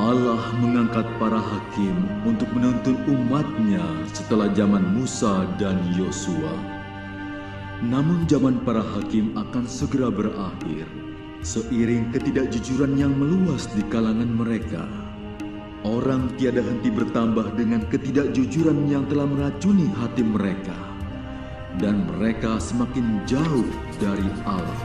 Allah mengangkat para hakim untuk menuntun umatnya setelah zaman Musa dan Yosua. Namun zaman para hakim akan segera berakhir seiring ketidakjujuran yang meluas di kalangan mereka. Orang tiada henti bertambah dengan ketidakjujuran yang telah meracuni hati mereka, dan mereka semakin jauh dari Allah.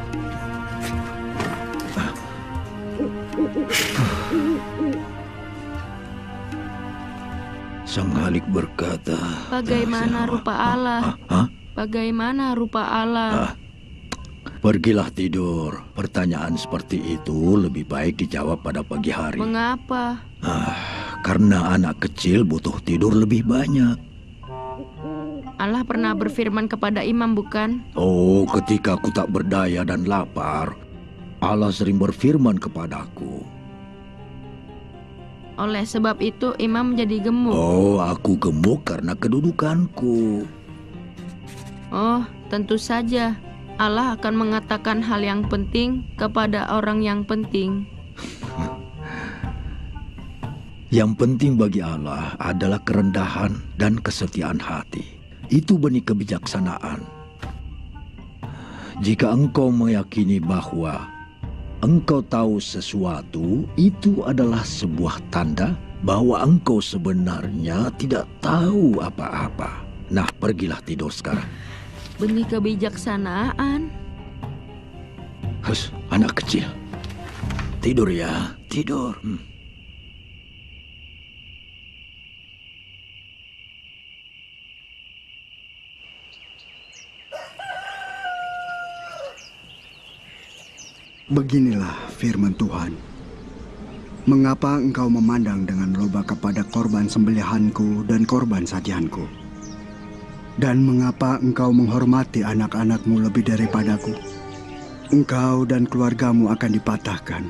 Sang Halik berkata, bagaimana rupa Allah? Bagaimana rupa Allah? Pergilah tidur. Pertanyaan seperti itu lebih baik dijawab pada pagi hari. Mengapa? Karena anak kecil butuh tidur lebih banyak. Allah pernah berfirman kepada Imam, bukan? Oh, ketika aku tak berdaya dan lapar, Allah sering berfirman kepadaku. Oleh sebab itu Imam menjadi gemuk. Oh, aku gemuk karena kedudukanku. Oh, tentu saja. Allah akan mengatakan hal yang penting kepada orang yang penting. Yang penting bagi Allah adalah kerendahan dan kesetiaan hati. Itu benih kebijaksanaan. Jika engkau meyakini bahwa engkau tahu sesuatu, itu adalah sebuah tanda bahwa engkau sebenarnya tidak tahu apa-apa. Nah, pergilah tidur sekarang. Benih kebijaksanaan. Hus, anak kecil. Tidur ya, tidur. Beginilah firman Tuhan. Mengapa engkau memandang dengan loba kepada korban sembelihanku dan korban sajianku? Dan mengapa engkau menghormati anak-anakmu lebih daripadaku? Engkau dan keluargamu akan dipatahkan.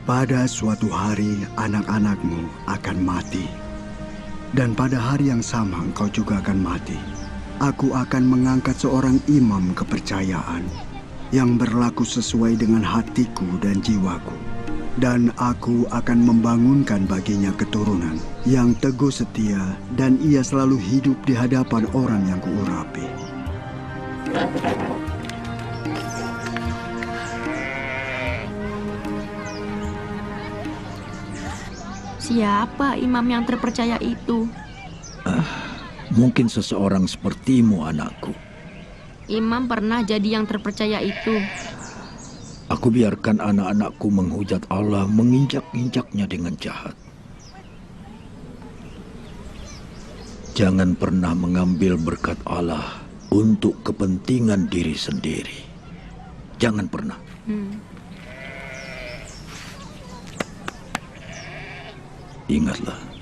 Pada suatu hari anak-anakmu akan mati. Dan pada hari yang sama engkau juga akan mati. Aku akan mengangkat seorang imam kepercayaan yang berlaku sesuai dengan hatiku dan jiwaku. Dan aku akan membangunkan baginya keturunan yang teguh setia, dan ia selalu hidup di hadapan orang yang kuurapi. Siapa imam yang terpercaya itu? Mungkin seseorang sepertimu, anakku. Imam pernah jadi yang terpercaya itu. Aku biarkan anak-anakku menghujat Allah, menginjak-injaknya dengan jahat. Jangan pernah mengambil berkat Allah untuk kepentingan diri sendiri. Jangan pernah. Ingatlah.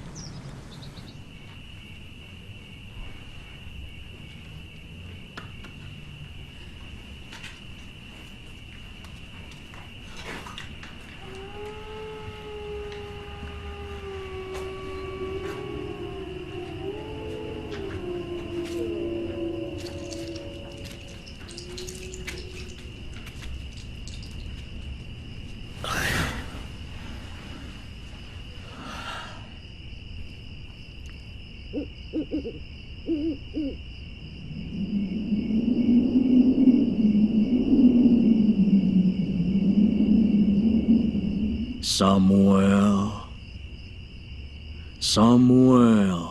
Samuel.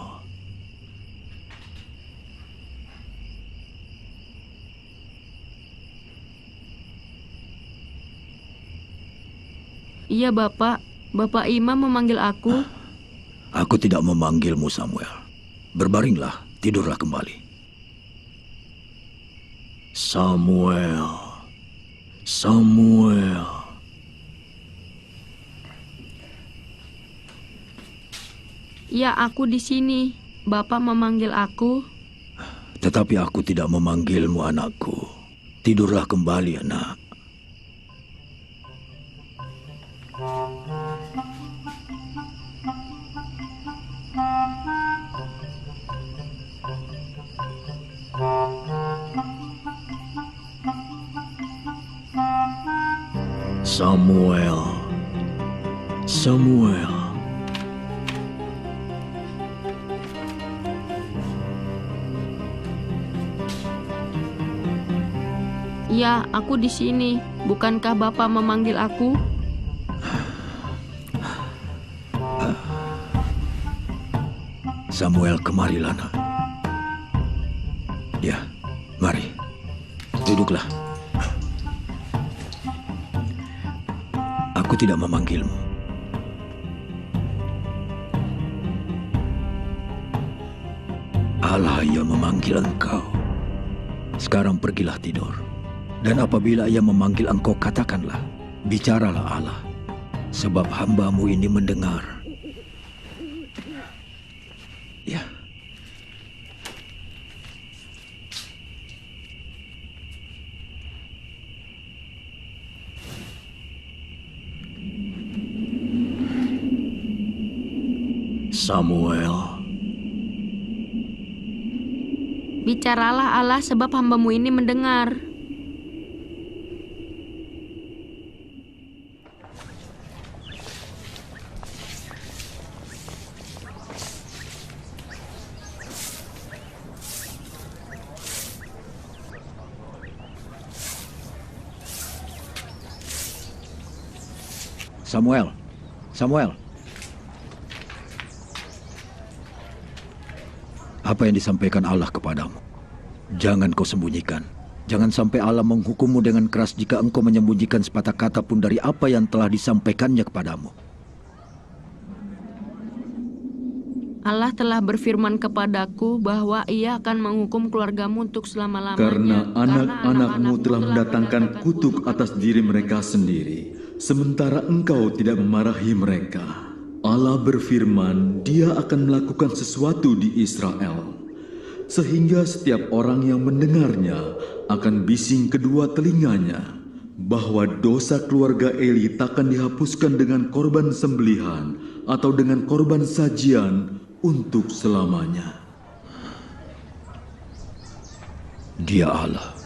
Iya, Bapak. Bapak Imam memanggil aku. Aku tidak memanggilmu, Samuel. Berbaringlah, tidurlah kembali. Samuel. Ya, aku di sini. Bapak memanggil aku. Tetapi aku tidak memanggilmu, anakku. Tidurlah kembali, anak. Samuel. Ya, aku di sini. Bukankah Bapak memanggil aku? Samuel, kemarilah nak. Ya, mari. Duduklah. Aku tidak memanggilmu. Allah yang memanggil engkau. Sekarang pergilah tidur. Dan apabila ia memanggil engkau, katakanlah, bicaralah Allah, sebab hamba-Mu ini mendengar. Ya. Samuel. Bicaralah Allah sebab hamba-Mu ini mendengar. Samuel. Samuel. Apa yang disampaikan Allah kepadamu? Jangan kau sembunyikan. Jangan sampai Allah menghukummu dengan keras jika engkau menyembunyikan sepatah kata pun dari apa yang telah disampaikannya kepadamu. Allah telah berfirman kepadaku bahwa Ia akan menghukum keluargamu untuk selama-lamanya. Karena anak-anakmu telah mendatangkan kutuk atas diri mereka sendiri, sementara engkau tidak memarahi mereka. Allah berfirman, Dia akan melakukan sesuatu di Israel, sehingga setiap orang yang mendengarnya akan bising kedua telinganya, bahwa dosa keluarga Eli takkan dihapuskan dengan korban sembelihan atau dengan korban sajian untuk selamanya. Dia Allah.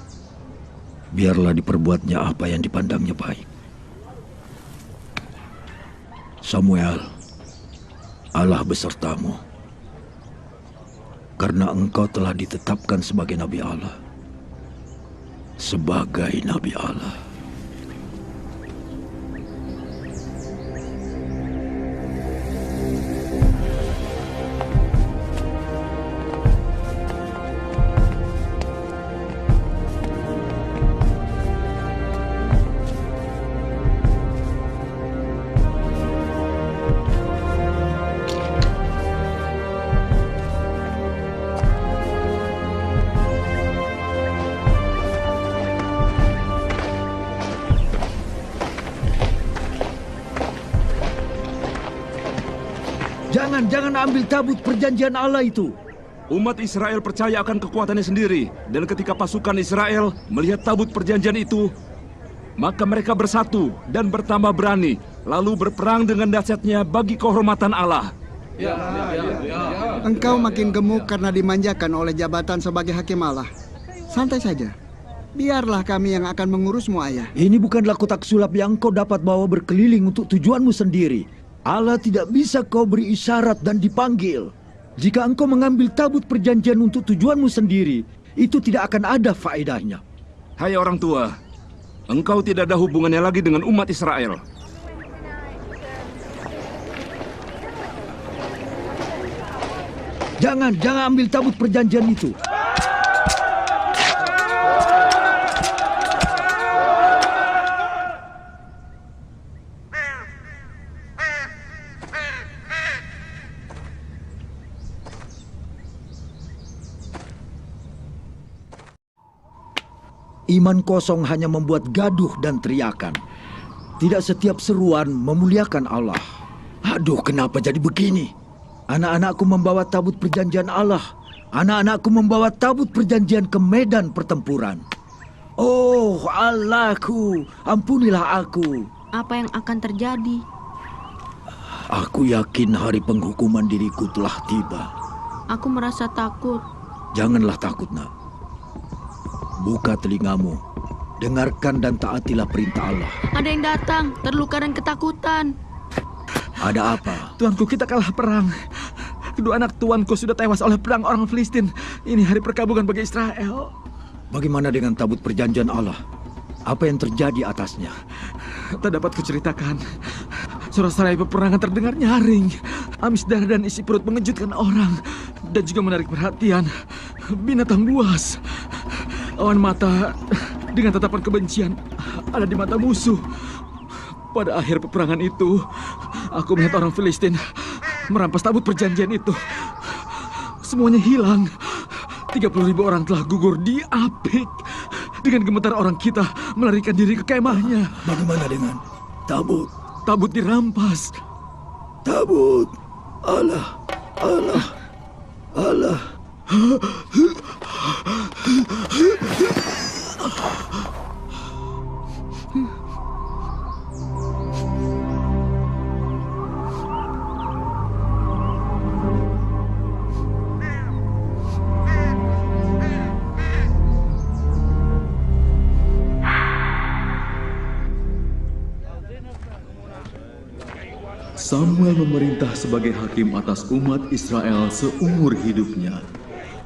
Biarlah diperbuatnya apa yang dipandangnya baik. Samuel, Allah besertamu, karena engkau telah ditetapkan sebagai Nabi Allah. Sebagai Nabi Allah. Jangan ambil tabut perjanjian Allah itu. Umat Israel percaya akan kekuatannya sendiri. Dan ketika pasukan Israel melihat tabut perjanjian itu, maka mereka bersatu dan bertambah berani, lalu berperang dengan dahsyatnya bagi kehormatan Allah. Engkau makin gemuk karena dimanjakan oleh jabatan sebagai hakim Allah. Santai saja. Biarlah kami yang akan mengurusmu, ayah. Ini bukanlah kotak sulap yang kau dapat bawa berkeliling untuk tujuanmu sendiri. Allah tidak bisa kau beri isyarat dan dipanggil. Jika engkau mengambil tabut perjanjian untuk tujuanmu sendiri, itu tidak akan ada faedahnya. Hai orang tua, engkau tidak ada hubungannya lagi dengan umat Israel. Jangan ambil tabut perjanjian itu. Iman kosong hanya membuat gaduh dan teriakan. Tidak setiap seruan memuliakan Allah. Aduh, kenapa jadi begini? Anak-anakku membawa tabut perjanjian Allah. Anak-anakku membawa tabut perjanjian ke medan pertempuran. Oh Allahku, ampunilah aku. Apa yang akan terjadi? Aku yakin hari penghukuman diriku telah tiba. Aku merasa takut. Janganlah takut, nak. Buka telingamu, dengarkan dan taatilah perintah Allah. Ada yang datang, terluka dan ketakutan. Ada apa? Tuanku, kita kalah perang. Kedua anak tuanku sudah tewas oleh perang orang Filistin. Ini hari perkabungan bagi Israel. Bagaimana dengan tabut perjanjian Allah? Apa yang terjadi atasnya? Tak dapat kuceritakan. Sorak-sorai peperangan terdengar nyaring. Amis darah dan isi perut mengejutkan orang. Dan juga menarik perhatian binatang buas. Awan mata dengan tatapan kebencian ada di mata musuh. Pada akhir peperangan itu, aku melihat orang Filistin merampas tabut perjanjian itu. Semuanya hilang. 30.000 orang telah gugur di Apik. Dengan gemetar orang kita melarikan diri ke kemahnya. Bagaimana dengan tabut? Tabut dirampas. Tabut. Allah. Samuel memerintah sebagai hakim atas umat Israel seumur hidupnya.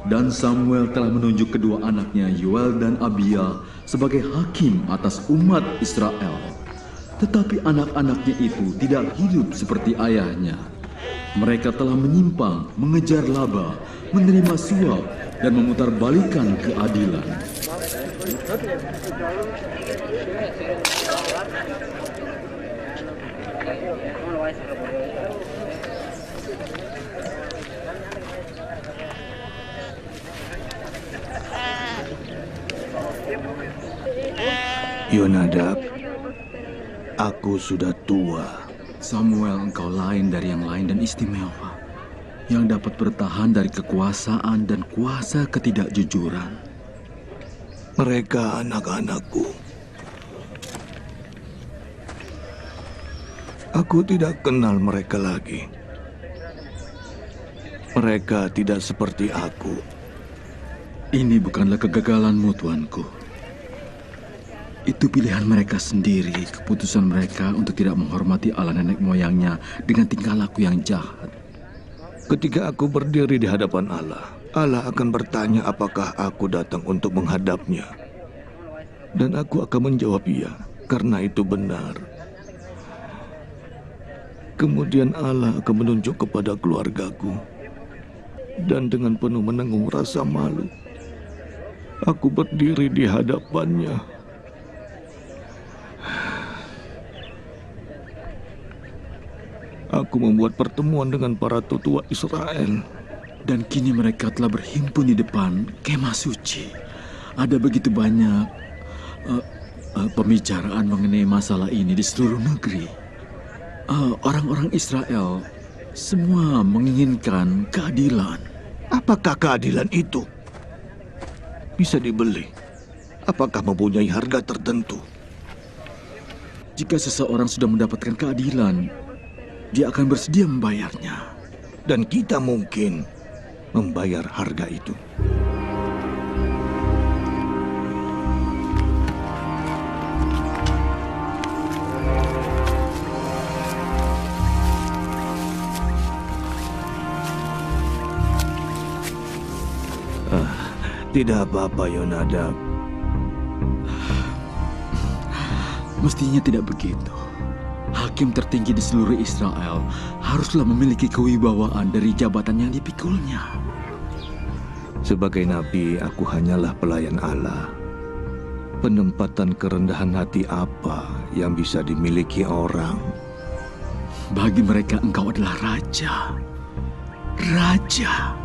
Dan Samuel telah menunjuk kedua anaknya Yoel dan Abia sebagai hakim atas umat Israel. Tetapi anak-anaknya itu tidak hidup seperti ayahnya. Mereka telah menyimpang, mengejar laba, menerima suap, dan memutarbalikkan keadilan. Yonadab, aku sudah tua. Samuel, engkau lain dari yang lain dan istimewa, yang dapat bertahan dari kekuasaan dan kuasa ketidakjujuran. Mereka anak-anakku. Aku tidak kenal mereka lagi. Mereka tidak seperti aku. Ini bukanlah kegagalanmu, tuanku. Itu pilihan mereka sendiri, keputusan mereka untuk tidak menghormati Allah nenek moyangnya dengan tingkah laku yang jahat. Ketika aku berdiri di hadapan Allah, Allah akan bertanya apakah aku datang untuk menghadapnya. Dan aku akan menjawab iya, karena itu benar. Kemudian Allah akan menunjuk kepada keluargaku. Dan dengan penuh menanggung rasa malu, aku berdiri di hadapannya. Aku membuat pertemuan dengan para tetua Israel. Dan kini mereka telah berhimpun di depan kemah suci. Ada begitu banyak pembicaraan mengenai masalah ini di seluruh negeri. Orang-orang Israel semua menginginkan keadilan. Apakah keadilan itu bisa dibeli? Apakah mempunyai harga tertentu? Jika seseorang sudah mendapatkan keadilan, dia akan bersedia membayarnya. Dan kita mungkin membayar harga itu. Tidak apa-apa, Yonadab. Mestinya tidak begitu. Hakim tertinggi di seluruh Israel haruslah memiliki kewibawaan dari jabatan yang dipikulnya. Sebagai nabi, aku hanyalah pelayan Allah. Penempatan kerendahan hati apa yang bisa dimiliki orang? Bagi mereka engkau adalah raja. Raja.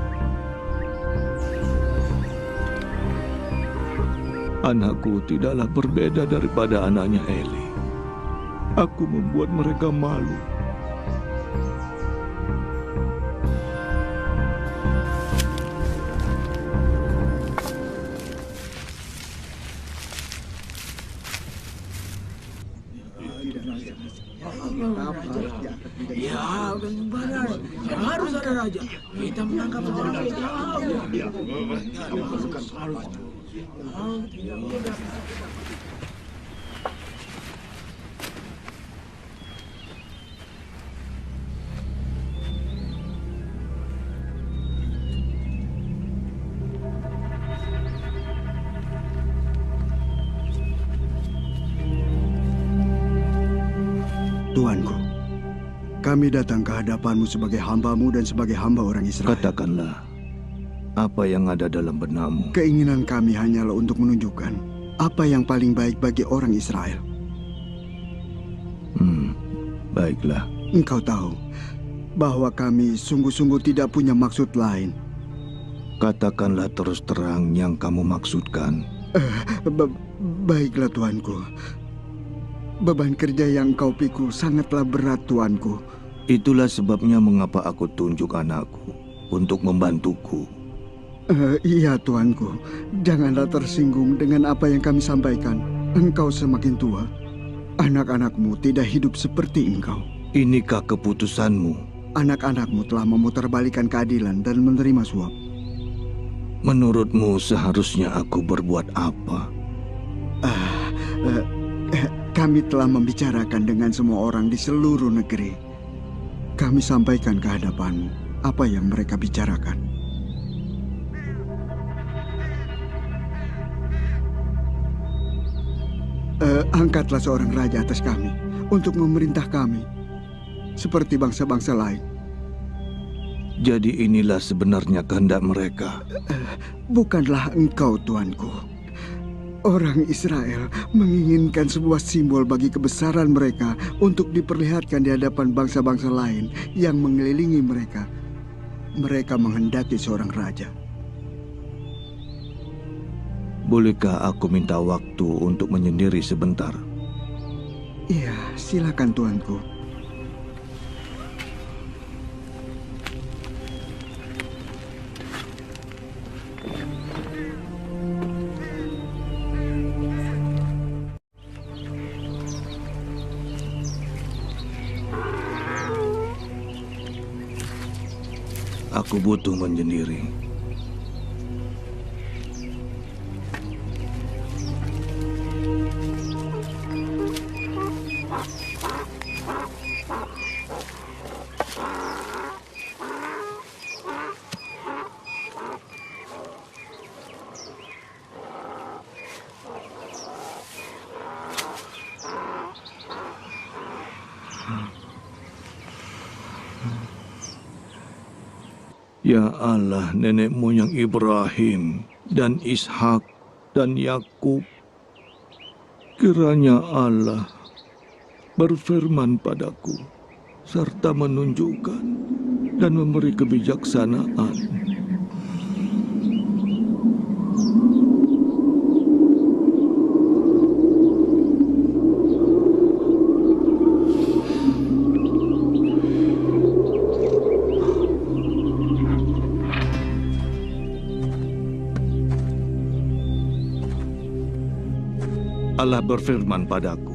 Anakku tidaklah berbeda daripada anaknya Eli. Aku membuat mereka malu. Ya, benar. Harus ada raja. Kita menangkap raja. Tuanku, kami datang ke hadapanmu sebagai hamba-Mu dan sebagai hamba orang Israel. Katakanlah apa yang ada dalam benakmu. Keinginan kami hanyalah untuk menunjukkan apa yang paling baik bagi orang Israel. Baiklah. Engkau tahu bahwa kami sungguh-sungguh tidak punya maksud lain. Katakanlah terus terang yang kamu maksudkan. Baiklah Tuanku. Beban kerja yang engkau pikul sangatlah berat Tuanku. Itulah sebabnya mengapa aku tunjuk anakku untuk membantuku. Iya Tuanku, janganlah tersinggung dengan apa yang kami sampaikan. Engkau semakin tua, anak-anakmu tidak hidup seperti engkau. Inikah keputusanmu? Anak-anakmu telah memutarbalikkan keadilan dan menerima suap. Menurutmu seharusnya aku berbuat apa? Kami telah membicarakan dengan semua orang di seluruh negeri. Kami sampaikan ke hadapanmu apa yang mereka bicarakan. Angkatlah seorang raja atas kami untuk memerintah kami seperti bangsa-bangsa lain. Jadi inilah sebenarnya kehendak mereka. Bukanlah engkau, Tuanku. Orang Israel menginginkan sebuah simbol bagi kebesaran mereka untuk diperlihatkan di hadapan bangsa-bangsa lain yang mengelilingi mereka. Mereka menghendaki seorang raja. Bolehkah aku minta waktu untuk menyendiri sebentar? Iya, silakan Tuanku. Aku butuh menyendiri. Ya Allah, nenek moyang Ibrahim dan Ishak dan Yakub, kiranya Allah berfirman padaku serta menunjukkan dan memberi kebijaksanaan. Allah berfirman padaku,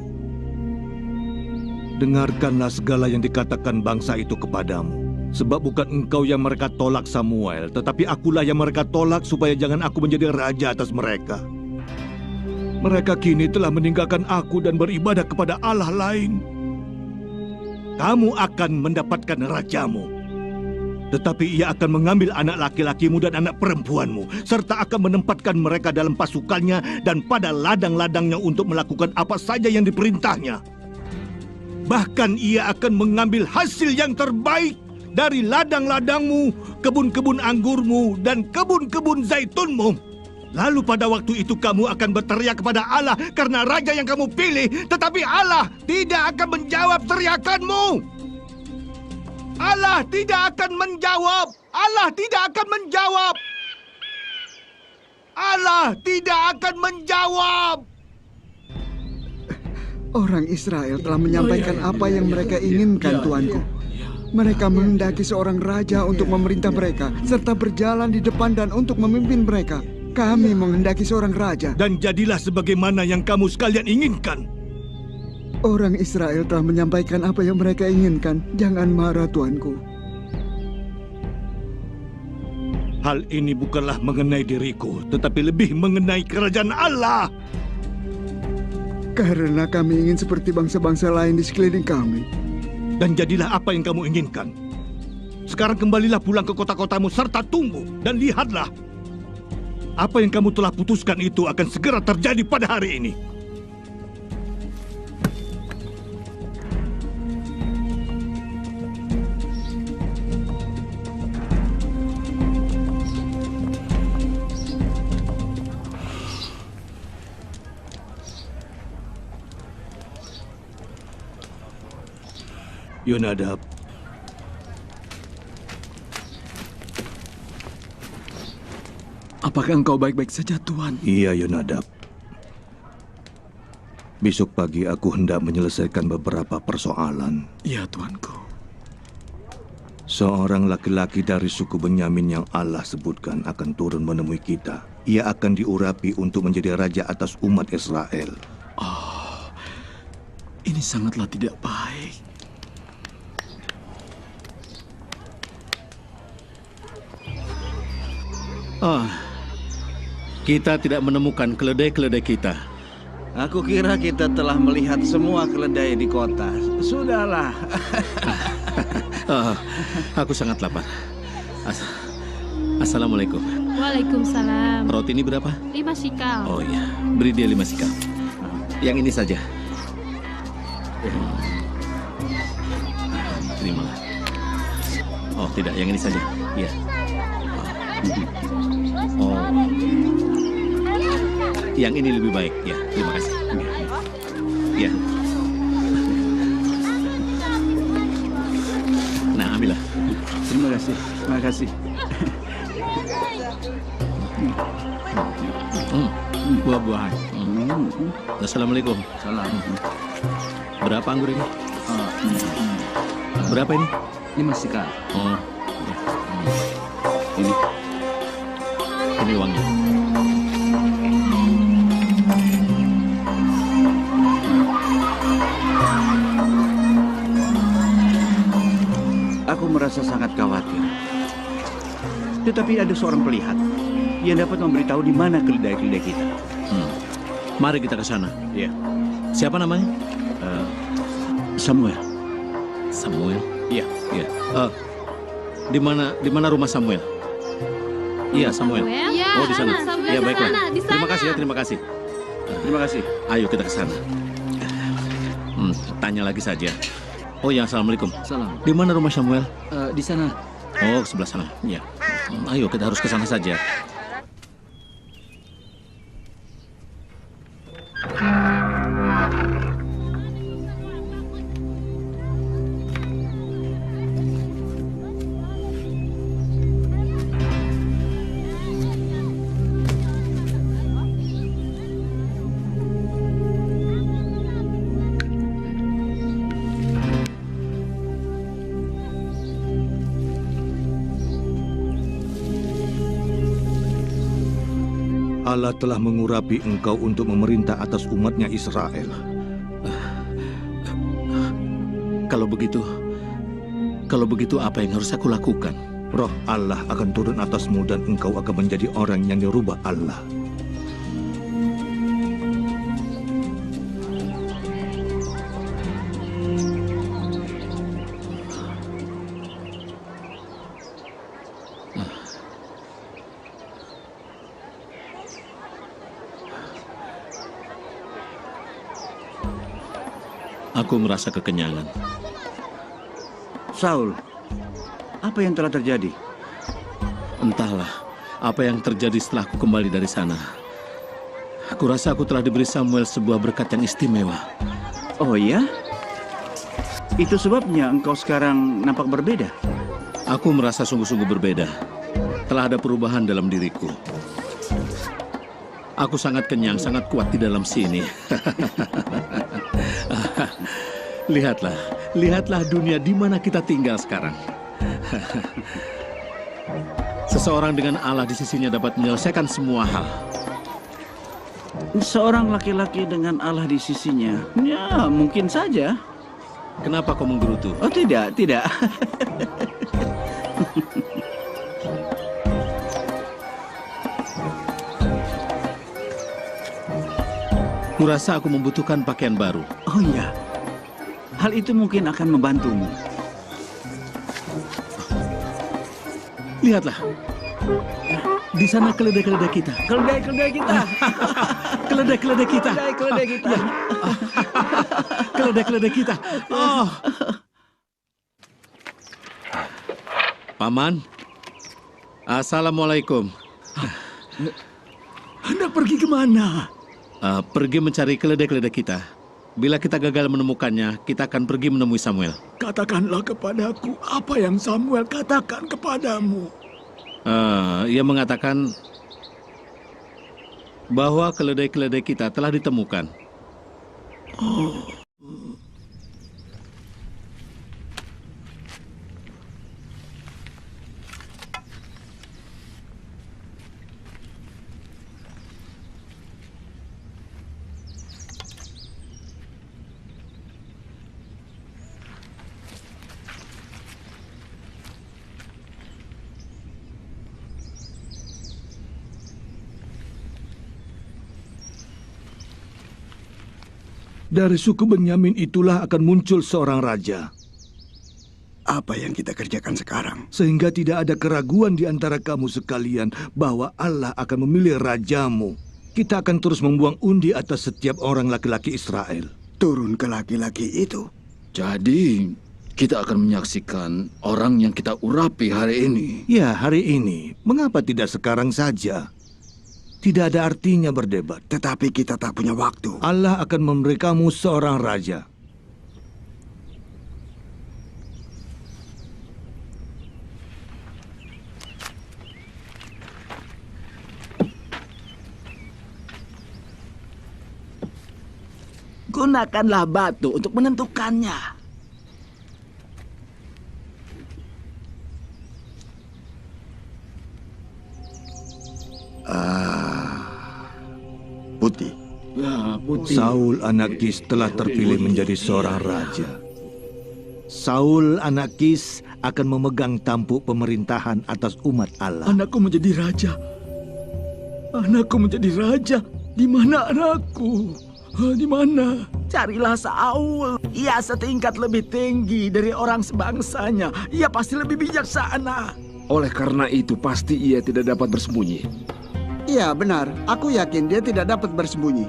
dengarkanlah segala yang dikatakan bangsa itu kepadamu. Sebab bukan engkau yang mereka tolak Samuel, tetapi akulah yang mereka tolak supaya jangan aku menjadi raja atas mereka. Mereka kini telah meninggalkan aku dan beribadah kepada Allah lain. Kamu akan mendapatkan rajamu. Tetapi ia akan mengambil anak laki-lakimu dan anak perempuanmu, serta akan menempatkan mereka dalam pasukannya dan pada ladang-ladangnya untuk melakukan apa saja yang diperintahnya. Bahkan ia akan mengambil hasil yang terbaik dari ladang-ladangmu, kebun-kebun anggurmu, dan kebun-kebun zaitunmu. Lalu pada waktu itu kamu akan berteriak kepada Allah karena raja yang kamu pilih, tetapi Allah tidak akan menjawab teriakanmu. Allah tidak akan menjawab. Allah tidak akan menjawab. Allah tidak akan menjawab. Orang Israel telah menyampaikan apa yang mereka inginkan, Tuanku. Mereka menghendaki seorang raja untuk memerintah mereka, serta berjalan di depan dan untuk memimpin mereka. Kami menghendaki seorang raja. Dan jadilah sebagaimana yang kamu sekalian inginkan. Orang Israel telah menyampaikan apa yang mereka inginkan. Jangan marah, Tuanku. Hal ini bukanlah mengenai diriku, tetapi lebih mengenai kerajaan Allah. Karena kami ingin seperti bangsa-bangsa lain di sekeliling kami. Dan jadilah apa yang kamu inginkan. Sekarang kembalilah pulang ke kota-kotamu serta tunggu dan lihatlah. Apa yang kamu telah putuskan itu akan segera terjadi pada hari ini. Yonadab, Apakah engkau baik-baik saja, Tuan? iya Yonadab. Besok pagi aku hendak menyelesaikan beberapa persoalan. Iya, Tuanku. Seorang laki-laki dari suku Benyamin yang Allah sebutkan akan turun menemui kita. Ia akan diurapi untuk menjadi raja atas umat Israel. Ini sangatlah tidak baik. Kita tidak menemukan keledai-keledai kita. Aku kira kita telah melihat semua keledai di kota. Sudahlah. Aku sangat lapar. Assalamualaikum. Waalaikumsalam. Roti ini berapa? 5 sikal. Oh iya, beri dia 5 sikal. Yang ini saja. Terimalah. Oh tidak, yang ini saja. Iya. Oh. Yang ini lebih baik. Ya, terima kasih. Ya. Nah, ambillah. Terima kasih. Terima kasih. Buah-buahan. Assalamualaikum. Salam. Berapa anggur ini? Berapa ini? 5 sikal. Oh, ya. Ini. Ini uangnya. Aku merasa sangat khawatir. Tetapi ada seorang pelihat yang dapat memberitahu di mana keledai-keledai kita. Mari kita ke sana. Ya. Siapa namanya? Samuel. Samuel. Iya. Iya. Di mana rumah Samuel? Iya, Samuel. Ya, Oh, di sana. Samuel Ya, di baiklah. sana, di Terima sana. kasih ya, terima kasih. Terima kasih. Ayo kita ke sana. Tanya lagi saja. Oh ya, assalamualaikum. Salam. Di mana rumah Samuel? Di sana. Oh, sebelah sana. Ya. Ayo kita harus ke sana saja. Allah telah mengurapi engkau untuk memerintah atas umatnya Israel. Kalau begitu apa yang harus aku lakukan? Roh Allah akan turun atasmu dan engkau akan menjadi orang yang dirubah Allah. Aku merasa kekenyangan. Saul, apa yang telah terjadi? Entahlah apa yang terjadi setelah aku kembali dari sana. Aku rasa aku telah diberi Samuel sebuah berkat yang istimewa. Oh ya? Itu sebabnya engkau sekarang nampak berbeda. Aku merasa sungguh-sungguh berbeda. Telah ada perubahan dalam diriku. Aku sangat kenyang, sangat kuat di dalam sini. Lihatlah dunia di mana kita tinggal sekarang. Seseorang dengan Allah di sisinya dapat menyelesaikan semua hal. Seorang laki-laki dengan Allah di sisinya, ya mungkin saja. Kenapa kau menggerutu? Oh tidak. Kurasa aku membutuhkan pakaian baru. Oh iya, hal itu mungkin akan membantumu. Lihatlah, di sana keledai-keledai kita. Keledai kita. Keledai-keledai kita. Keledai kita. Keledai-keledai kita. Oh. Paman. Assalamualaikum. Hendak pergi kemana? Pergi mencari keledai-keledai kita. Bila kita gagal menemukannya, kita akan pergi menemui Samuel. Katakanlah kepadaku apa yang Samuel katakan kepadamu. Ia mengatakan bahwa keledai-keledai kita telah ditemukan. Dari suku Benyamin itulah akan muncul seorang raja. Apa yang kita kerjakan sekarang? Sehingga tidak ada keraguan di antara kamu sekalian bahwa Allah akan memilih rajamu. Kita akan terus membuang undi atas setiap orang laki-laki Israel. Turun ke laki-laki itu. Jadi, kita akan menyaksikan orang yang kita urapi hari ini. Ya, hari ini. Mengapa tidak sekarang saja? Tidak ada artinya berdebat. Tetapi kita tak punya waktu. Allah akan memberi kamu seorang raja. Gunakanlah batu untuk menentukannya. Putih. Ya, putih. Saul anak Kis telah terpilih menjadi seorang raja. Saul anak Kis akan memegang tampuk pemerintahan atas umat Allah. Anakku menjadi raja. Anakku menjadi raja. Di mana anakku? Di mana? Carilah Saul. Ia setingkat lebih tinggi dari orang sebangsanya. Ia pasti lebih bijaksana. Oleh karena itu, pasti ia tidak dapat bersembunyi. Iya, benar. Aku yakin dia tidak dapat bersembunyi.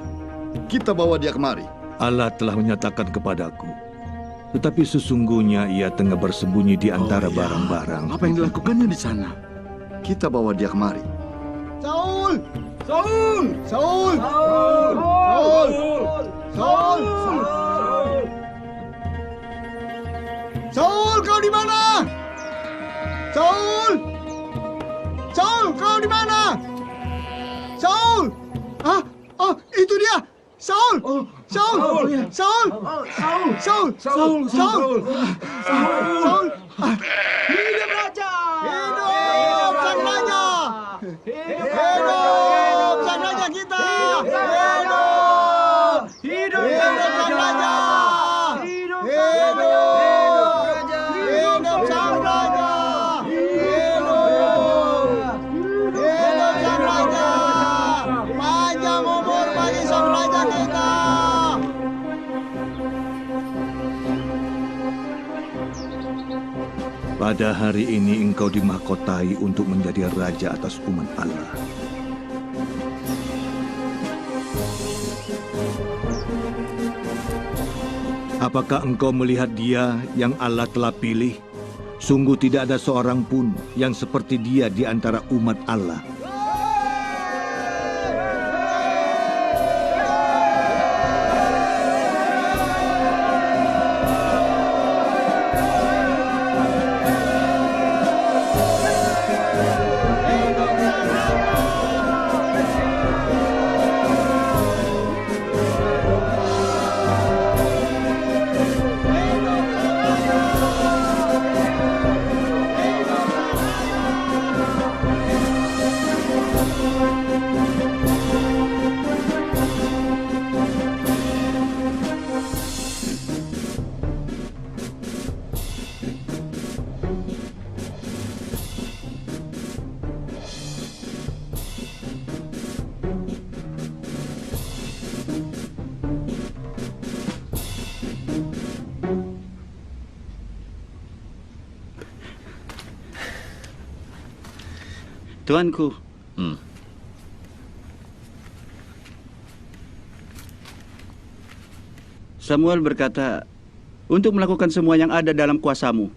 Kita bawa dia kemari. Allah telah menyatakan kepadaku. Tetapi sesungguhnya ia tengah bersembunyi di antara barang-barang. Apa yang dilakukannya di sana? Kita bawa dia kemari. Saul! Saul! Saul! Saul! Saul! Saul! Saul, kau di mana? Saul! Saul, kau di mana? Saul! Oh, itu dia! Saul! Saul! Saul! Saul! Saul! Saul! Saul! Hidup raja! Hidup sang raja! Hidup sang raja kita! Hidup! Hidup sang raja! Hidup! Hidup sang raja! Hidup sang raja! Panjang umur bagi sang raja kita! Pada hari ini engkau dimahkotai untuk menjadi raja atas umat Allah. Apakah engkau melihat dia yang Allah telah pilih? Sungguh tidak ada seorang pun yang seperti dia di antara umat Allah. Tuanku. Samuel berkata, untuk melakukan semua yang ada dalam kuasamu,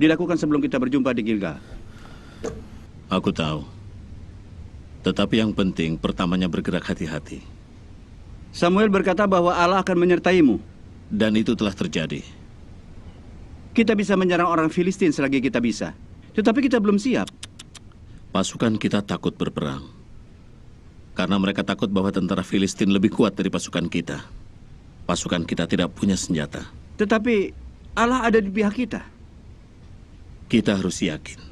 dilakukan sebelum kita berjumpa di Gilgal. Aku tahu. Tetapi yang penting pertamanya bergerak hati-hati. Samuel berkata bahwa Allah akan menyertaimu. Dan itu telah terjadi. Kita bisa menyerang orang Filistin selagi kita bisa. Tetapi kita belum siap. Pasukan kita takut berperang. Karena mereka takut bahwa tentara Filistin lebih kuat dari pasukan kita. Pasukan kita tidak punya senjata. Tetapi Allah ada di pihak kita. Kita harus yakin.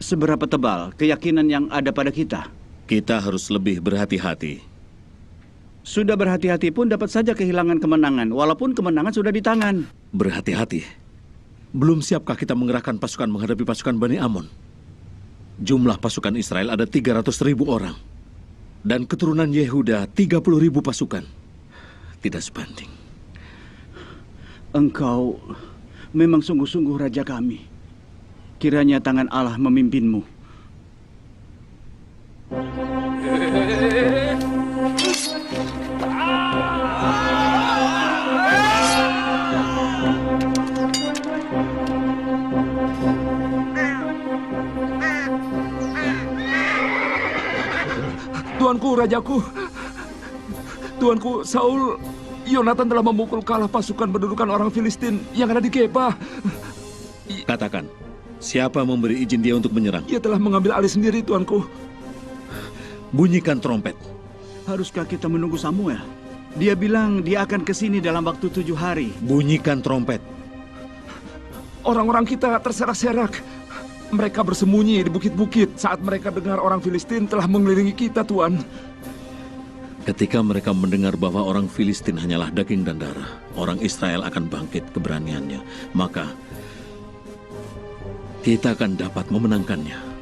Seberapa tebal keyakinan yang ada pada kita? Kita harus lebih berhati-hati. Sudah berhati-hati pun dapat saja kehilangan kemenangan, walaupun kemenangan sudah di tangan. Berhati-hati. Belum siapkah kita mengerahkan pasukan menghadapi pasukan Bani Amon? Jumlah pasukan Israel ada 300.000 orang. Dan keturunan Yehuda 30.000 pasukan. Tidak sebanding. Engkau memang sungguh-sungguh raja kami. Kiranya tangan Allah memimpinmu. Tuanku, rajaku. Tuanku, Saul, Yonatan telah memukul kalah pasukan pendudukan orang Filistin yang ada di Geba. Katakan, siapa memberi izin dia untuk menyerang? Ia telah mengambil alih sendiri, Tuanku. Bunyikan trompet. Haruskah kita menunggu Samuel? Dia bilang dia akan ke sini dalam waktu 7 hari. Bunyikan trompet. Orang-orang kita terserak-serak. Mereka bersembunyi di bukit-bukit saat mereka dengar orang Filistin telah mengelilingi kita, Tuan. Ketika mereka mendengar bahwa orang Filistin hanyalah daging dan darah, orang Israel akan bangkit keberaniannya. Maka, kita akan dapat memenangkannya.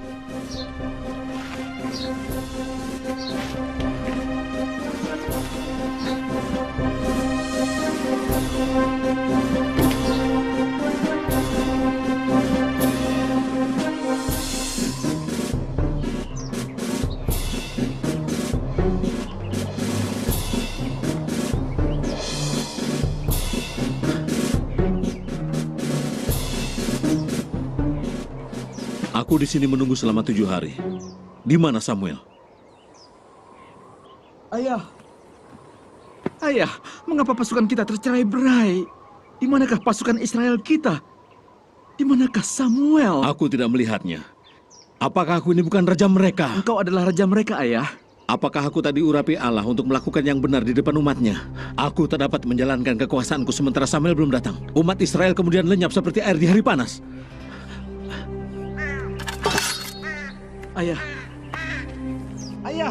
Aku di sini menunggu selama 7 hari. Di mana Samuel? Ayah. Ayah, mengapa pasukan kita tercerai-berai? Di manakah pasukan Israel kita? Di manakah Samuel? Aku tidak melihatnya. Apakah aku ini bukan raja mereka? Engkau adalah raja mereka, Ayah. Apakah aku tadi urapi Allah untuk melakukan yang benar di depan umatnya? Aku tak dapat menjalankan kekuasaanku sementara Samuel belum datang. Umat Israel kemudian lenyap seperti air di hari panas. Ayah. Ayah,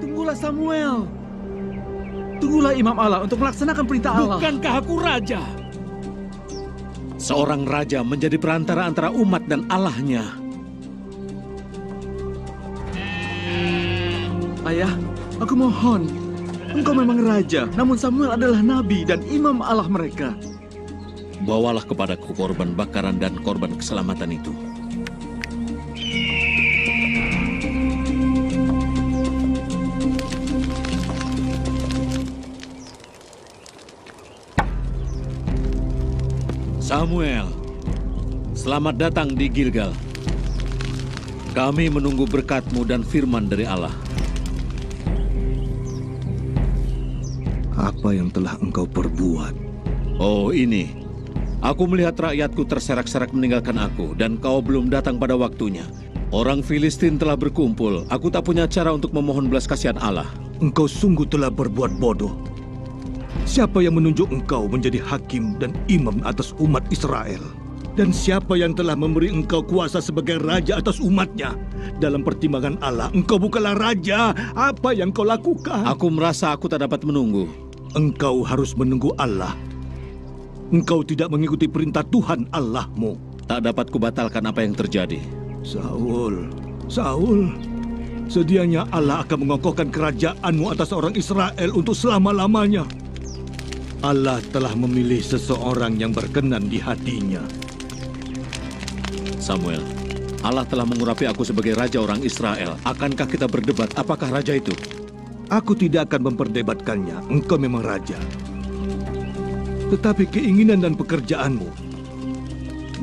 tunggulah Samuel. Tunggulah Imam Allah untuk melaksanakan perintah Allah. Bukankah aku raja? Seorang raja menjadi perantara antara umat dan Allahnya. Ayah, aku mohon. Engkau memang raja, namun Samuel adalah nabi dan imam Allah mereka. Bawalah kepadaku korban bakaran dan korban keselamatan itu. Samuel, selamat datang di Gilgal. Kami menunggu berkat-Mu dan firman dari Allah. Apa yang telah engkau perbuat? Oh ini, aku melihat rakyatku terserak-serak meninggalkan aku dan kau belum datang pada waktunya. Orang Filistin telah berkumpul, aku tak punya cara untuk memohon belas kasihan Allah. Engkau sungguh telah berbuat bodoh. Siapa yang menunjuk engkau menjadi hakim dan imam atas umat Israel? Dan siapa yang telah memberi engkau kuasa sebagai raja atas umatnya? Dalam pertimbangan Allah, engkau bukanlah raja. Apa yang kau lakukan? Aku merasa aku tak dapat menunggu. Engkau harus menunggu Allah. Engkau tidak mengikuti perintah Tuhan Allahmu. Tak dapat kubatalkan apa yang terjadi. Saul, sedianya Allah akan mengokohkan kerajaanmu atas orang Israel untuk selama-lamanya. Allah telah memilih seseorang yang berkenan di hatinya. Samuel, Allah telah mengurapi aku sebagai raja orang Israel. Akankah kita berdebat apakah raja itu? Aku tidak akan memperdebatkannya. Engkau memang raja. Tetapi keinginan dan pekerjaanmu,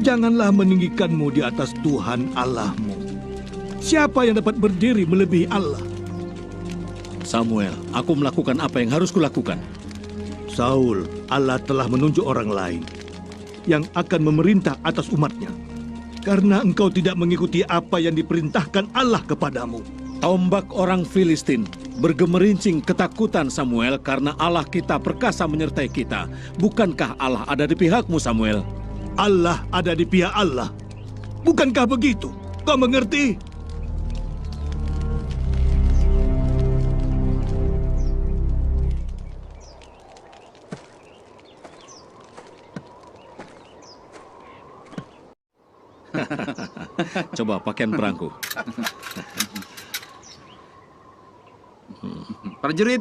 janganlah meninggikanmu di atas Tuhan Allahmu. Siapa yang dapat berdiri melebihi Allah? Samuel, aku melakukan apa yang harus kulakukan. Saul, Allah telah menunjuk orang lain yang akan memerintah atas umatnya. Karena engkau tidak mengikuti apa yang diperintahkan Allah kepadamu. Tombak orang Filistin bergemerincing ketakutan Samuel karena Allah kita perkasa menyertai kita. Bukankah Allah ada di pihakmu, Samuel? Allah ada di pihak Allah. Bukankah begitu? Kau mengerti? Coba pakaian perangku. Prajurit,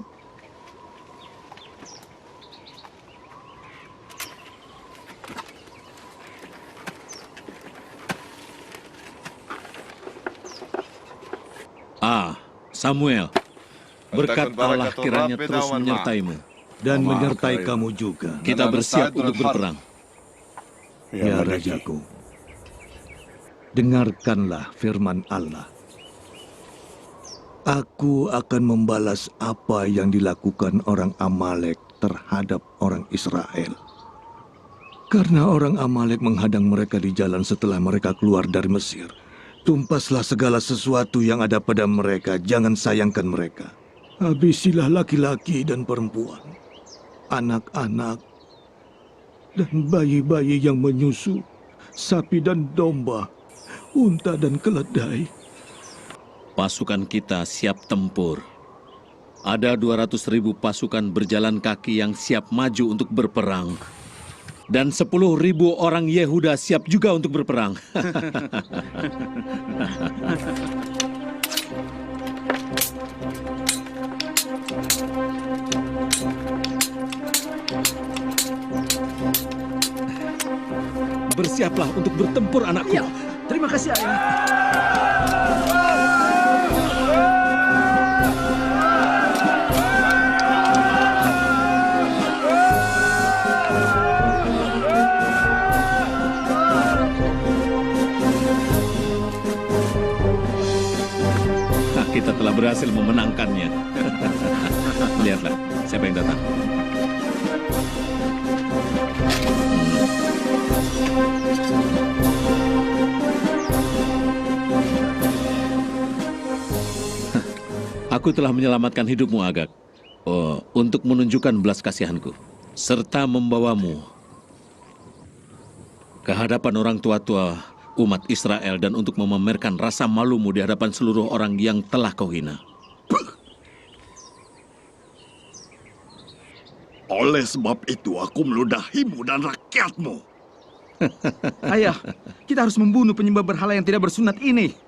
Samuel, berkat Allah kiranya terus menyertaimu. Dan menyertai kamu juga. Kita bersiap untuk berperang. Ya Rajaku, dengarkanlah firman Allah. Aku akan membalas apa yang dilakukan orang Amalek terhadap orang Israel. Karena orang Amalek menghadang mereka di jalan setelah mereka keluar dari Mesir. Tumpaslah segala sesuatu yang ada pada mereka, jangan sayangkan mereka. Habisilah laki-laki dan perempuan, anak-anak, dan bayi-bayi yang menyusu, sapi dan domba, unta dan keledai. Pasukan kita siap tempur. Ada 200.000 pasukan berjalan kaki yang siap maju untuk berperang. Dan 10.000 orang Yehuda siap juga untuk berperang. Bersiaplah untuk bertempur, anakku. Ya, terima kasih, Ayah. Kita telah berhasil memenangkannya. Lihatlah, siapa yang datang. Aku telah menyelamatkan hidupmu, Agag. Untuk menunjukkan belas kasihanku, serta membawamu ke hadapan orang tua-tua umat Israel dan untuk memamerkan rasa malumu di hadapan seluruh orang yang telah kau hina. Oleh sebab itu aku meludahimu dan rakyatmu. Ayah, kita harus membunuh penyembah berhala yang tidak bersunat ini.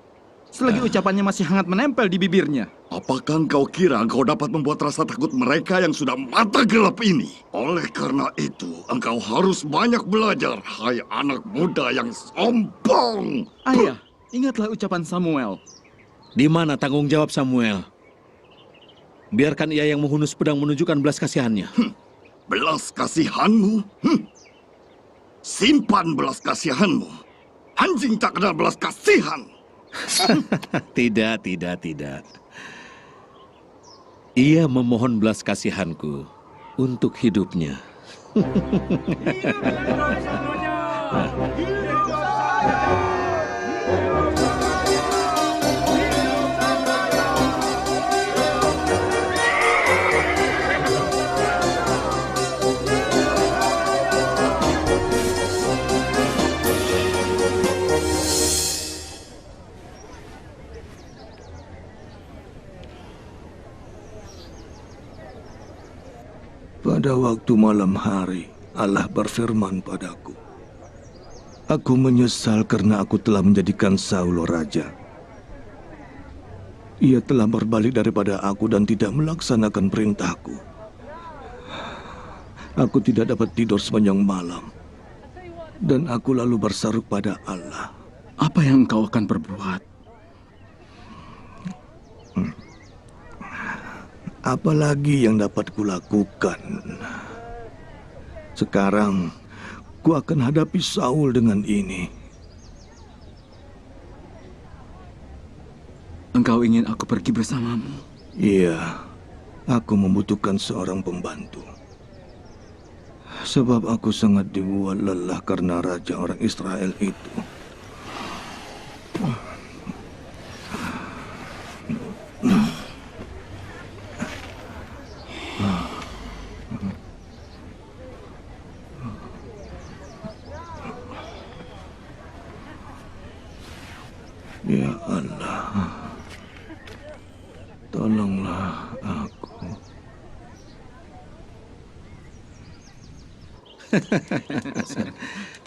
Selagi ucapannya masih hangat menempel di bibirnya. Apakah engkau kira engkau dapat membuat rasa takut mereka yang sudah mata gelap ini? Oleh karena itu, engkau harus banyak belajar, hai anak muda yang sombong. Ayah, ingatlah ucapan Samuel. Di mana tanggung jawab Samuel? Biarkan ia yang menghunus pedang menunjukkan belas kasihannya. Belas kasihanmu? Simpan belas kasihanmu. Anjing tak kenal belas kasihan. Tidak. Ia memohon belas kasihanku untuk hidupnya. Pada waktu malam hari, Allah berfirman padaku, "Aku menyesal karena aku telah menjadikan Saul raja. Ia telah berbalik daripada aku dan tidak melaksanakan perintahku. Aku tidak dapat tidur sepanjang malam. Dan aku lalu berseru pada Allah." Apa yang engkau akan perbuat? Apalagi yang dapat kulakukan? Sekarang, ku akan hadapi Saul dengan ini. Engkau ingin aku pergi bersamamu? Iya, Aku membutuhkan seorang pembantu. Sebab aku sangat dibuat lelah karena raja orang Israel itu. Ya Allah, tolonglah aku.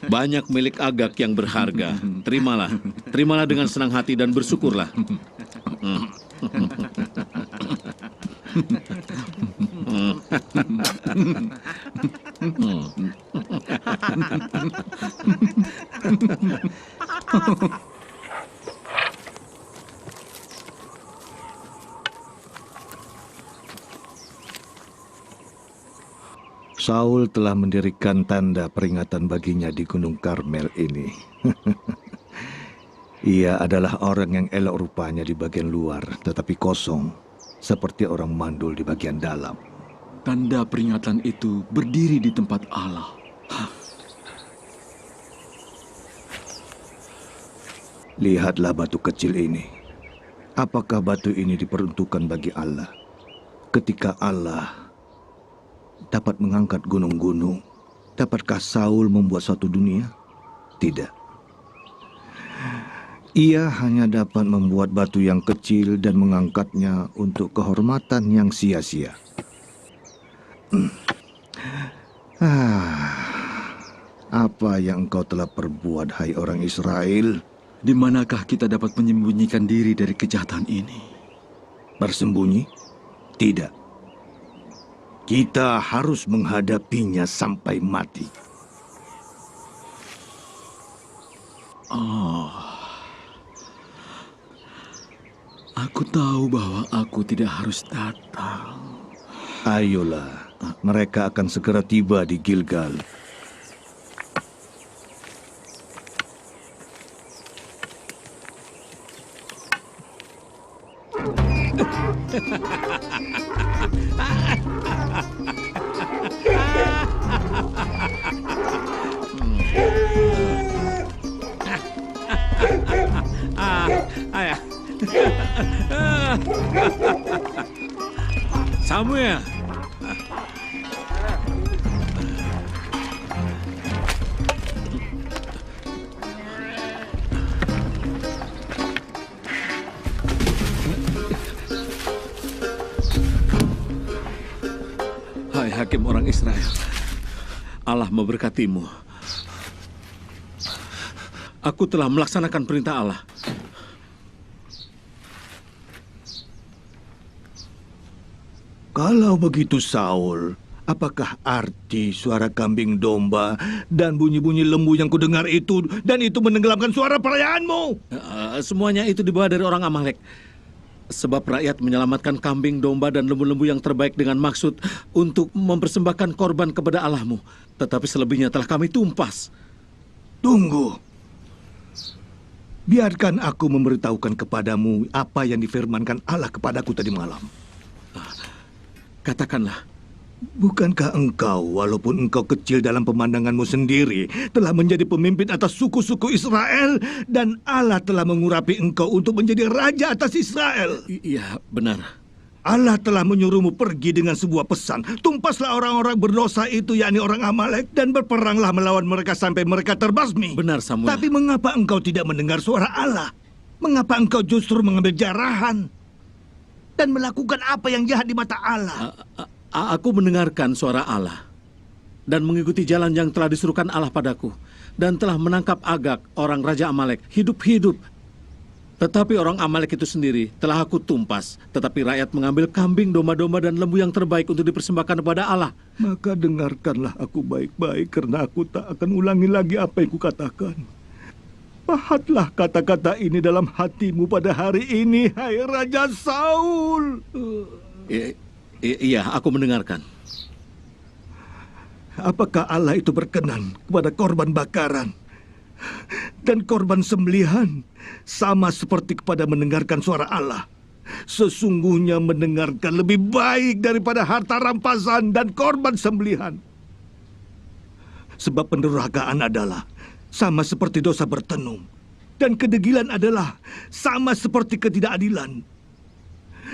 Banyak milik Agag yang berharga. Terimalah. Terimalah dengan senang hati dan bersyukurlah. Saul telah mendirikan tanda peringatan baginya di Gunung Karmel ini. Ia adalah orang yang elok rupanya di bagian luar, tetapi kosong, seperti orang mandul di bagian dalam. Tanda peringatan itu berdiri di tempat Allah. Lihatlah batu kecil ini. Apakah batu ini diperuntukkan bagi Allah? Ketika Allah dapat mengangkat gunung-gunung, dapatkah Saul membuat suatu dunia? Tidak. Ia hanya dapat membuat batu yang kecil dan mengangkatnya untuk kehormatan yang sia-sia. Apa yang engkau telah perbuat, hai orang Israel? Di manakah kita dapat menyembunyikan diri dari kejahatan ini? Bersembunyi? Tidak. Kita harus menghadapinya sampai mati. Aku tahu bahwa aku tidak harus datang. Ayolah, mereka akan segera tiba di Gilgal. Samuel. Hai hakim orang Israel, Allah memberkatimu. Aku telah melaksanakan perintah Allah. Kalau begitu Saul, apakah arti suara kambing domba dan bunyi-bunyi lembu yang kudengar itu, dan itu menenggelamkan suara perayaanmu? Semuanya itu dibawa dari orang Amalek. Sebab rakyat menyelamatkan kambing, domba, dan lembu-lembu yang terbaik dengan maksud untuk mempersembahkan korban kepada Allahmu. Tetapi selebihnya telah kami tumpas. Tunggu. Biarkan aku memberitahukan kepadamu apa yang difirmankan Allah kepadaku tadi malam. Katakanlah. Bukankah engkau, walaupun engkau kecil dalam pemandanganmu sendiri, telah menjadi pemimpin atas suku-suku Israel, dan Allah telah mengurapi engkau untuk menjadi raja atas Israel? Iya, benar. Allah telah menyuruhmu pergi dengan sebuah pesan. Tumpaslah orang-orang berdosa itu, yakni orang Amalek, dan berperanglah melawan mereka sampai mereka terbasmi. Benar, Samuel. Tapi mengapa engkau tidak mendengar suara Allah? Mengapa engkau justru mengambil jarahan dan melakukan apa yang jahat di mata Allah? Aku mendengarkan suara Allah dan mengikuti jalan yang telah disuruhkan Allah padaku, dan telah menangkap Agag, orang Raja Amalek, hidup-hidup. Tetapi orang Amalek itu sendiri telah aku tumpas, tetapi rakyat mengambil kambing, domba-domba, dan lembu yang terbaik untuk dipersembahkan kepada Allah. Maka dengarkanlah aku baik-baik, karena aku tak akan ulangi lagi apa yang kukatakan. Pahatlah kata-kata ini dalam hatimu pada hari ini, hai Raja Saul. Iya, aku mendengarkan. Apakah Allah itu berkenan kepada korban bakaran dan korban sembelihan, sama seperti kepada mendengarkan suara Allah? sesungguhnya mendengarkan lebih baik daripada harta rampasan dan korban sembelihan. Sebab pendurhakaan adalah sama seperti dosa bertenung, dan kedegilan adalah sama seperti ketidakadilan.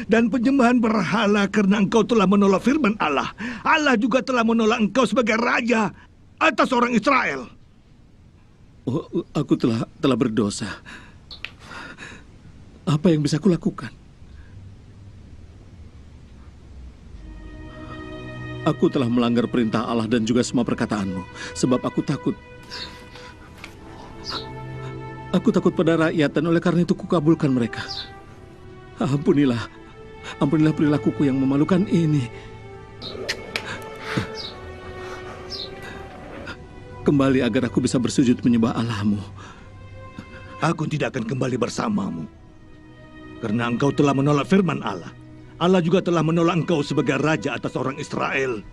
Dan penyembahan berhala karena engkau telah menolak firman Allah. Allah juga telah menolak engkau sebagai raja atas orang Israel. Oh, aku telah berdosa. Apa yang bisa kulakukan? Aku telah melanggar perintah Allah dan juga semua perkataanmu, sebab aku takut. Aku takut pada rakyat dan oleh karena itu kukabulkan mereka. Ampunilah perilakuku yang memalukan ini. Kembali agar aku bisa bersujud menyembah Allahmu. Aku tidak akan kembali bersamamu, karena engkau telah menolak firman Allah. Allah juga telah menolak engkau sebagai raja atas orang Israel.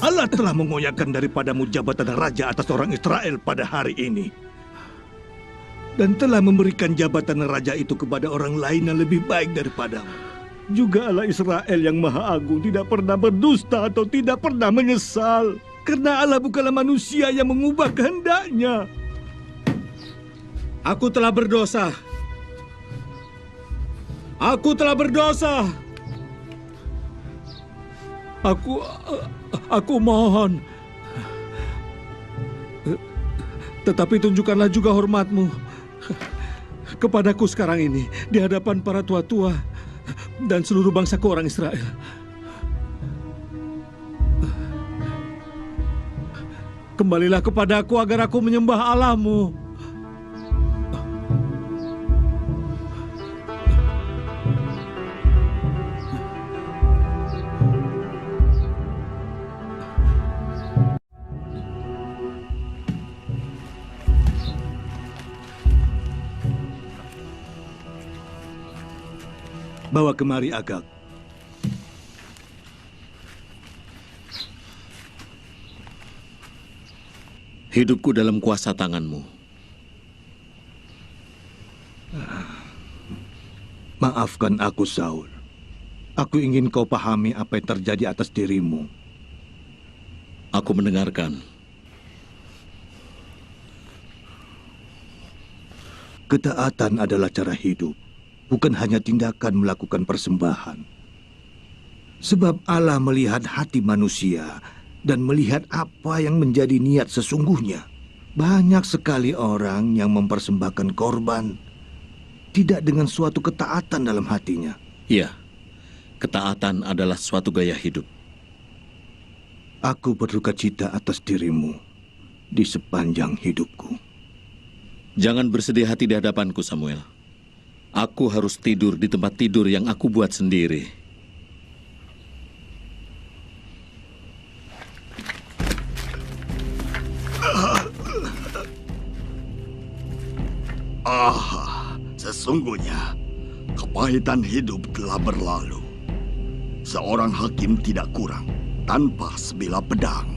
Allah telah mengoyakkan daripadamu jabatan raja atas orang Israel pada hari ini. Dan telah memberikan jabatan raja itu kepada orang lain yang lebih baik daripadamu. Juga Allah Israel yang Maha Agung tidak pernah berdusta atau tidak pernah menyesal. Karena Allah bukanlah manusia yang mengubah kehendaknya. Aku telah berdosa. Aku telah berdosa. Aku mohon. Tetapi tunjukkanlah juga hormat-Mu kepadaku sekarang ini di hadapan para tua-tua dan seluruh bangsaku orang Israel. Kembalilah kepadaku agar aku menyembah Allah-Mu. Bawa kemari Agag. Hidupku dalam kuasa tangan-Mu. Maafkan aku, Saul. Aku ingin kau pahami apa yang terjadi atas dirimu. Aku mendengarkan. Ketaatan adalah cara hidup, bukan hanya tindakan melakukan persembahan. Sebab Allah melihat hati manusia dan melihat apa yang menjadi niat sesungguhnya. Banyak sekali orang yang mempersembahkan korban tidak dengan suatu ketaatan dalam hatinya. Iya, ketaatan adalah suatu gaya hidup. Aku berduka cita atas dirimu di sepanjang hidupku. Jangan bersedih hati di hadapanku, Samuel. Aku harus tidur di tempat tidur yang aku buat sendiri. Sesungguhnya kepahitan hidup telah berlalu. Seorang hakim tidak kurang tanpa sebilah pedang.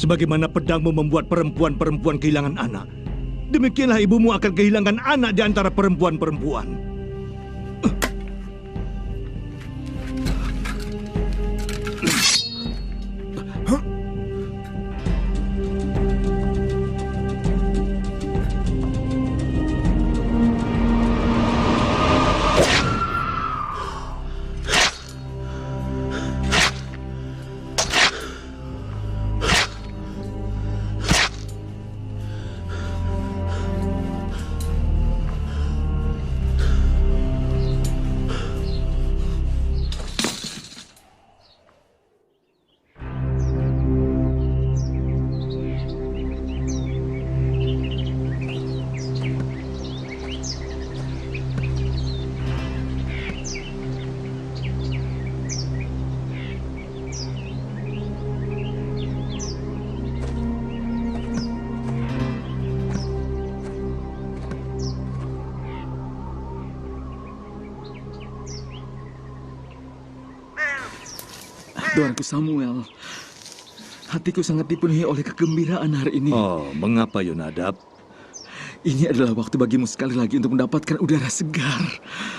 Sebagaimana pedangmu membuat perempuan-perempuan kehilangan anak, demikianlah ibumu akan kehilangan anak di antara perempuan-perempuan. Tuanku Samuel, Hatiku sangat dipenuhi oleh kegembiraan hari ini. Oh, mengapa Yonadab? Ini adalah waktu bagimu sekali lagi untuk mendapatkan udara segar.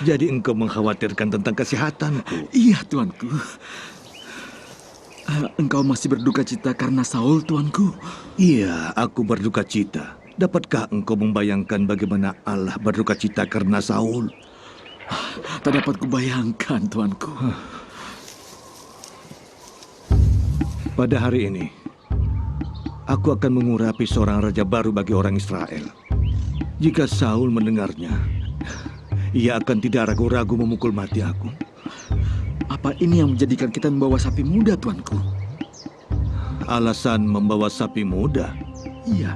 Jadi engkau mengkhawatirkan tentang kesehatanku? Iya, tuanku. Engkau masih berduka cita karena Saul, tuanku? Iya, aku berduka cita. Dapatkah engkau membayangkan bagaimana Allah berduka cita karena Saul? Tak dapat kubayangkan, tuanku. Pada hari ini, aku akan mengurapi seorang raja baru bagi orang Israel. Jika Saul mendengarnya, ia akan tidak ragu-ragu memukul mati aku. Apa ini yang menjadikan kita membawa sapi muda, tuanku? Alasan membawa sapi muda? Iya.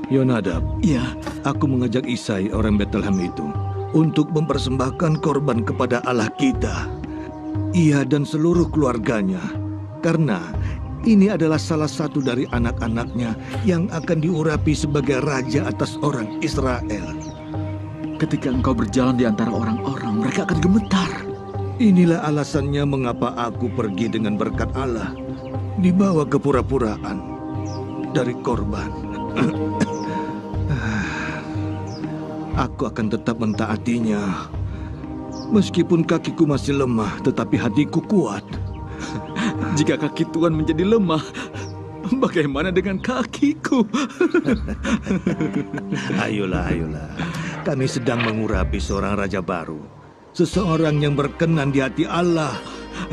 Yonadab, iya. Aku mengajak Isai orang Bethlehem itu untuk mempersembahkan korban kepada Allah kita. Ia dan seluruh keluarganya, karena ini adalah salah satu dari anak-anaknya yang akan diurapi sebagai raja atas orang Israel. Ketika engkau berjalan di antara orang-orang, mereka akan gemetar. Inilah alasannya mengapa aku pergi dengan berkat Allah, dibawa ke pura-puraan dari korban. Aku akan tetap mentaatinya. Meskipun kakiku masih lemah, tetapi hatiku kuat. Jika kaki Tuhan menjadi lemah, bagaimana dengan kakiku? Ayolah. Kami sedang mengurapi seorang raja baru. Seseorang yang berkenan di hati Allah.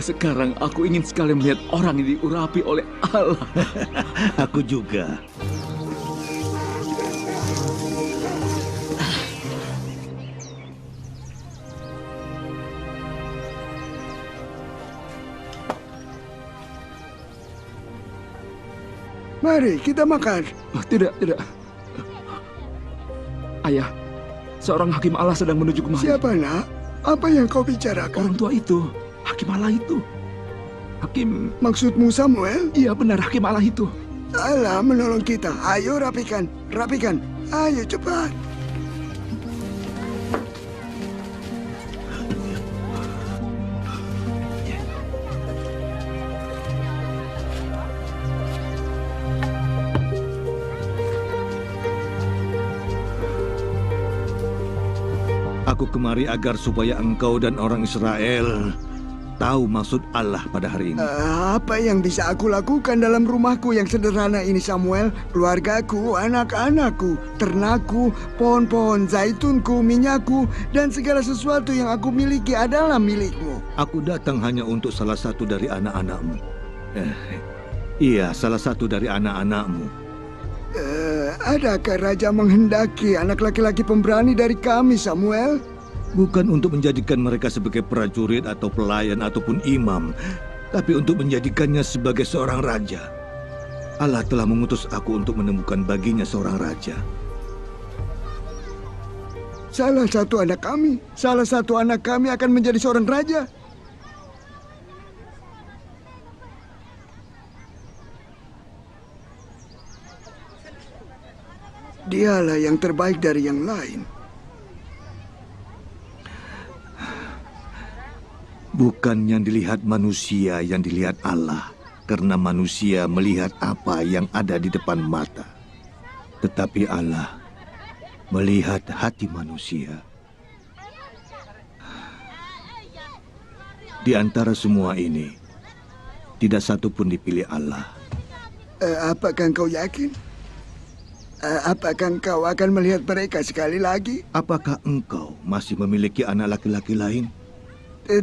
Sekarang aku ingin sekali melihat orang yang diurapi oleh Allah. Aku juga. Mari kita makan. Oh, tidak. Ayah, seorang hakim Allah sedang menuju kemari. Siapa, nak? Apa yang kau bicarakan? Orang tua itu, hakim Allah itu. Hakim... Maksudmu Samuel? Iya benar, hakim Allah itu. Allah menolong kita. Ayo rapikan. Ayo cepat. Aku kemari agar supaya engkau dan orang Israel tahu maksud Allah pada hari ini. Apa yang bisa aku lakukan dalam rumahku yang sederhana ini, Samuel? Keluargaku, anak-anakku, ternakku, pohon-pohon zaitunku, minyakku, dan segala sesuatu yang aku miliki adalah milikmu. Aku datang hanya untuk salah satu dari anak-anakmu. Iya, salah satu dari anak-anakmu. Adakah raja menghendaki anak laki-laki pemberani dari kami, Samuel? Bukan untuk menjadikan mereka sebagai prajurit atau pelayan ataupun imam, tapi untuk menjadikannya sebagai seorang raja. Allah telah mengutus aku untuk menemukan baginya seorang raja. Salah satu anak kami akan menjadi seorang raja. Dialah yang terbaik dari yang lain. Bukan yang dilihat manusia, yang dilihat Allah. Karena manusia melihat apa yang ada di depan mata. Tetapi Allah melihat hati manusia. Di antara semua ini, tidak satu pun dipilih Allah. Apakah engkau yakin? Apakah engkau akan melihat mereka sekali lagi? Apakah engkau masih memiliki anak laki-laki lain?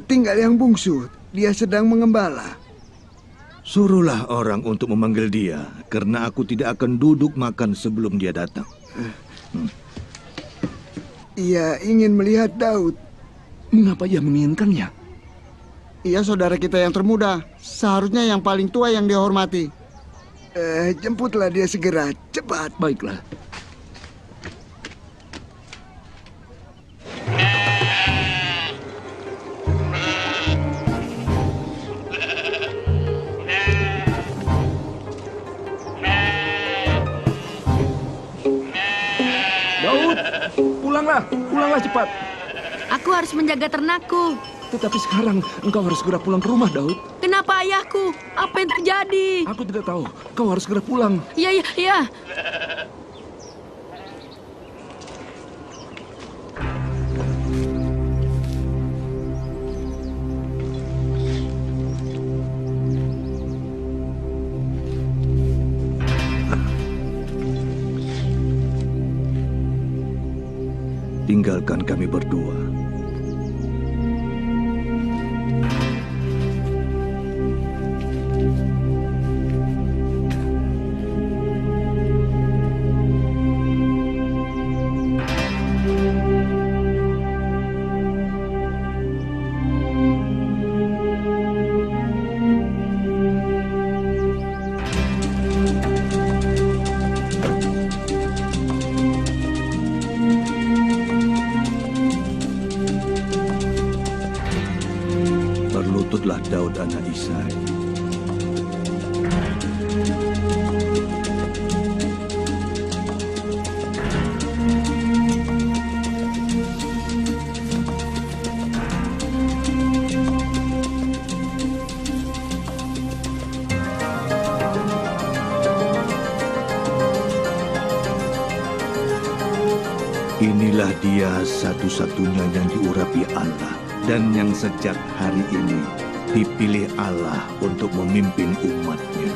Tinggal yang bungsu, dia sedang mengembala. Suruhlah orang untuk memanggil dia, karena aku tidak akan duduk makan sebelum dia datang. Ia ingin melihat Daud. Mengapa ia menginginkannya? Ia saudara kita yang termuda, seharusnya yang paling tua yang dihormati. Jemputlah dia segera, cepat. Baiklah. Daud, pulanglah cepat. Aku harus menjaga ternakku. Tetapi sekarang engkau harus segera pulang ke rumah, Daud. Kenapa ayahku? Apa yang terjadi? Aku tidak tahu. Kau harus segera pulang. Iya, iya, iya. Tinggalkan kami berdua. Berlututlah Daud anak Isai. Inilah dia satu-satunya yang diurapi Allah dan yang sejak hari ini dipilih Allah untuk memimpin umat-Nya.